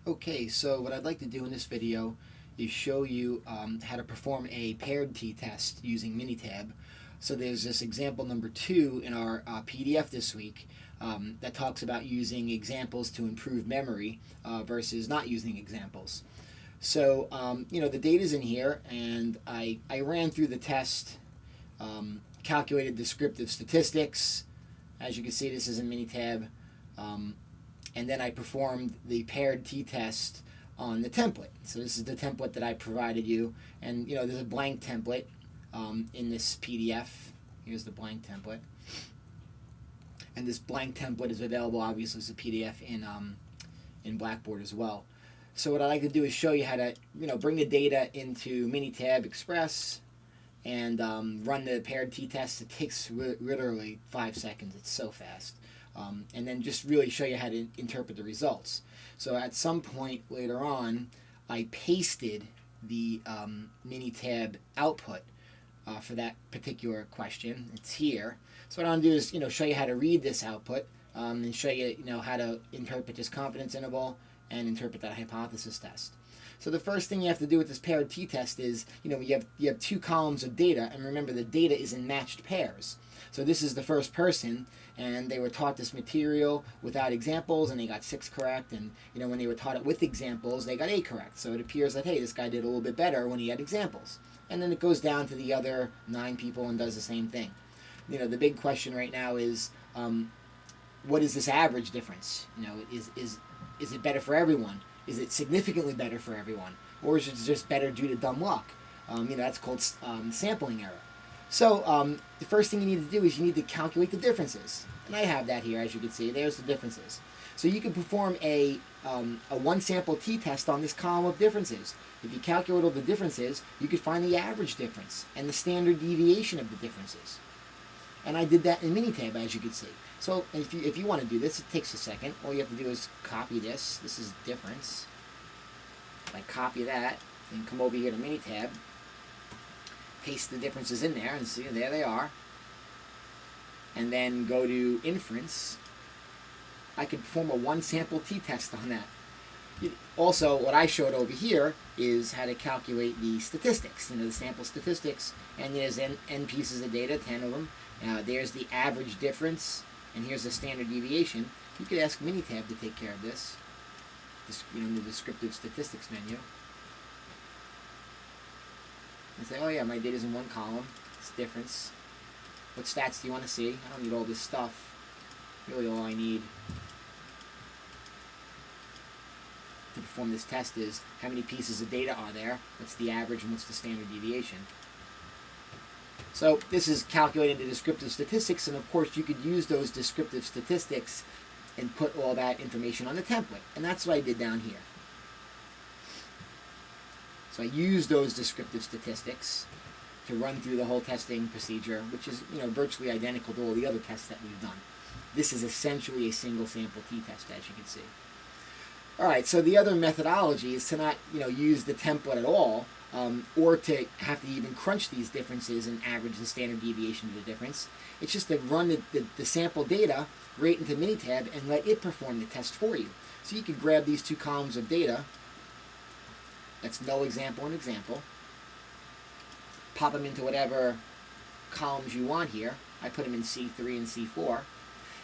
Okay, so what I'd like to do in this video is show you how to perform a paired t-test using Minitab. So there's this example number 2 in our PDF this week that talks about using examples to improve memory versus not using examples. So, the data's in here, and I ran through the test, calculated descriptive statistics. As you can see, this is in Minitab. And then I performed the paired t-test on the template. So this is the template that I provided you, and there's a blank template in this PDF. Here's the blank template, and this blank template is available obviously as a PDF in Blackboard as well. So what I like to do is show you how to bring the data into Mintab Express and run the paired t-test. It takes literally 5 seconds. It's so fast. And then just really show you how to interpret the results. So at some point later on, I pasted the Minitab output for that particular question. It's here. So what I'm going to do is show you how to read this output and show you how to interpret this confidence interval and interpret that hypothesis test. So the first thing you have to do with this paired t-test is you have 2 columns of data, and remember the data is in matched pairs. So this is the first person, and they were taught this material without examples, and they got 6 correct. And when they were taught it with examples, they got 8 correct. So it appears that, hey, this guy did a little bit better when he had examples. And then it goes down to the other 9 people and does the same thing. The big question right now is, what is this average difference? Is it better for everyone? Is it significantly better for everyone? Or is it just better due to dumb luck? That's called sampling error. So the first thing you need to do is you need to calculate the differences. And I have that here, as you can see. There's the differences. So you can perform a one-sample t-test on this column of differences. If you calculate all the differences, you could find the average difference and the standard deviation of the differences. And I did that in Minitab, as you can see. So if you want to do this, it takes a second. All you have to do is copy this. This is difference. If I copy that and come over here to Minitab, paste the differences in there, and see, there they are. And then go to inference. I could perform a one-sample t-test on that. Also, what I showed over here is how to calculate the statistics, the sample statistics. And there's n pieces of data, 10 of them. There's the average difference, and here's the standard deviation. You could ask Minitab to take care of this. In the descriptive statistics menu. And say, oh yeah, my data's in one column. It's difference. What stats do you want to see? I don't need all this stuff. Really all I need to perform this test is how many pieces of data are there, what's the average, and what's the standard deviation. So this is calculating the descriptive statistics, and of course you could use those descriptive statistics and put all that information on the template. And that's what I did down here. So I used those descriptive statistics to run through the whole testing procedure, which is virtually identical to all the other tests that we've done. This is essentially a single sample t-test, as you can see. All right, so the other methodology is to not use the template at all, or to have to even crunch these differences and average the standard deviation of the difference. It's just to run the sample data right into Minitab and let it perform the test for you. So you could grab these 2 columns of data. That's no example and example. Pop them into whatever columns you want here. I put them in C3 and C4.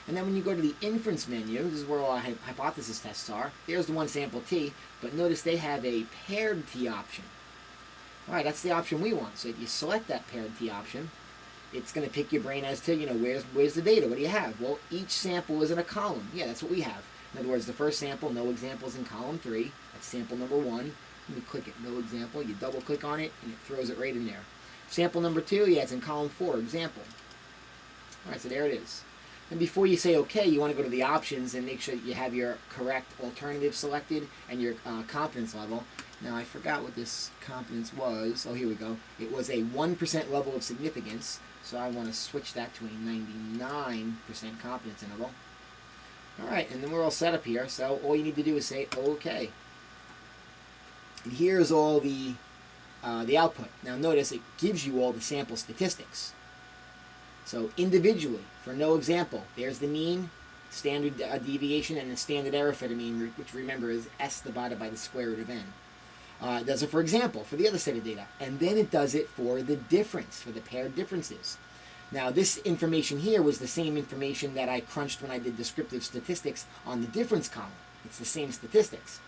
And then when you go to the inference menu, this is where all our hypothesis tests are. There's the one sample T, but notice they have a paired T option. All right, that's the option we want. So if you select that paired T option, it's going to pick your brain as to, where's the data? What do you have? Well, each sample is in a column. Yeah, that's what we have. In other words, the first sample, no examples in column 3. That's sample number 1. You click it, no example. You double click on it, and it throws it right in there. Sample number 2, yeah, it's in column 4, example. All right, so there it is. And before you say OK, you want to go to the options and make sure that you have your correct alternative selected and your confidence level. Now, I forgot what this confidence was. Oh, here we go. It was a 1% level of significance, so I want to switch that to a 99% confidence interval. All right, and then we're all set up here, so all you need to do is say OK. And here's all the output. Now, notice it gives you all the sample statistics. So individually, for no example, there's the mean, standard deviation, and the standard error for the mean, which remember is s divided by the square root of n. It does it for example, for the other set of data. And then it does it for the difference, for the paired differences. Now, this information here was the same information that I crunched when I did descriptive statistics on the difference column. It's the same statistics.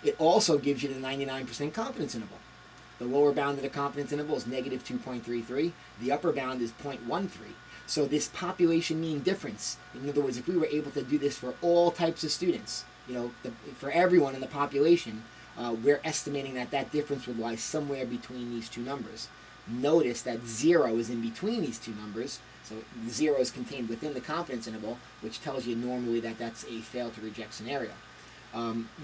It also gives you the 99% confidence interval. The lower bound of the confidence interval is negative 2.33. The upper bound is 0.13. So this population mean difference, in other words, if we were able to do this for all types of students, for everyone in the population, we're estimating that that difference would lie somewhere between these two numbers. Notice that 0 is in between these two numbers, so 0 is contained within the confidence interval, which tells you normally that that's a fail to reject scenario.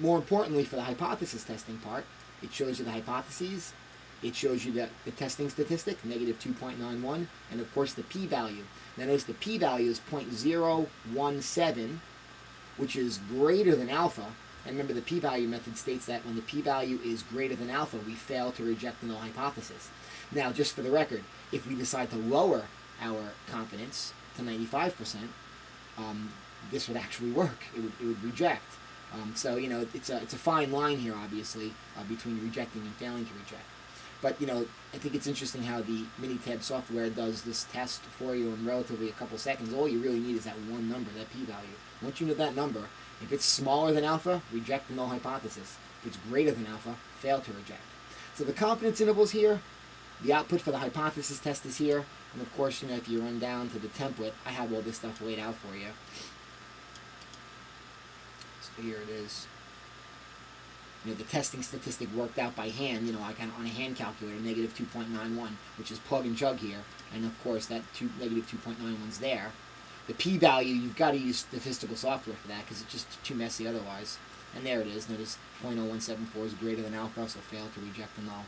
More importantly, for the hypothesis testing part, it shows you the hypotheses, it shows you the testing statistic, negative 2.91, and of course the p-value. Now notice the p-value is 0.017, which is greater than alpha. And remember, the p-value method states that when the p-value is greater than alpha, we fail to reject the null hypothesis. Now, just for the record, if we decide to lower our confidence to 95%, this would actually work. It would reject. So, it's a fine line here, obviously, between rejecting and failing to reject. But, I think it's interesting how the Minitab software does this test for you in relatively a couple seconds. All you really need is that one number, that p-value. Once you know that number, if it's smaller than alpha, reject the null hypothesis. If it's greater than alpha, fail to reject. So the confidence intervals here, the output for the hypothesis test is here, and of course, if you run down to the template, I have all this stuff laid out for you. So here it is. The testing statistic worked out by hand, like on a hand calculator, negative 2.91, which is plug and chug here, and of course that negative 2.91 is there. The p-value, you've got to use statistical software for that because it's just too messy otherwise. And there it is. Notice 0.0174 is greater than alpha, so fail to reject the null.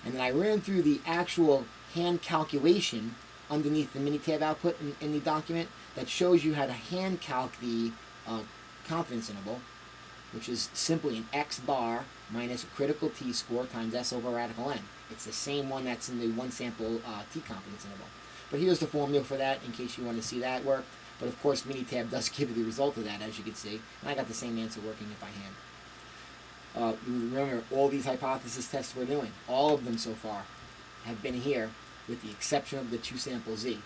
And then I ran through the actual hand calculation underneath the Minitab output in the document that shows you how to hand calc the confidence interval, which is simply an x bar minus a critical t-score times s over radical n. It's the same one that's in the one sample t confidence interval. But here's the formula for that in case you want to see that work. But of course, Minitab does give you the result of that, as you can see. And I got the same answer working it by hand. Remember, all these hypothesis tests we're doing, all of them so far, have been here with the exception of the two-sample Z.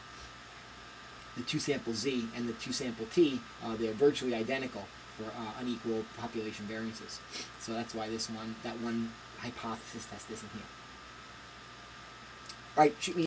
The two-sample Z and the two-sample T, they're virtually identical for unequal population variances. So that's why that one hypothesis test isn't here. All right, shoot me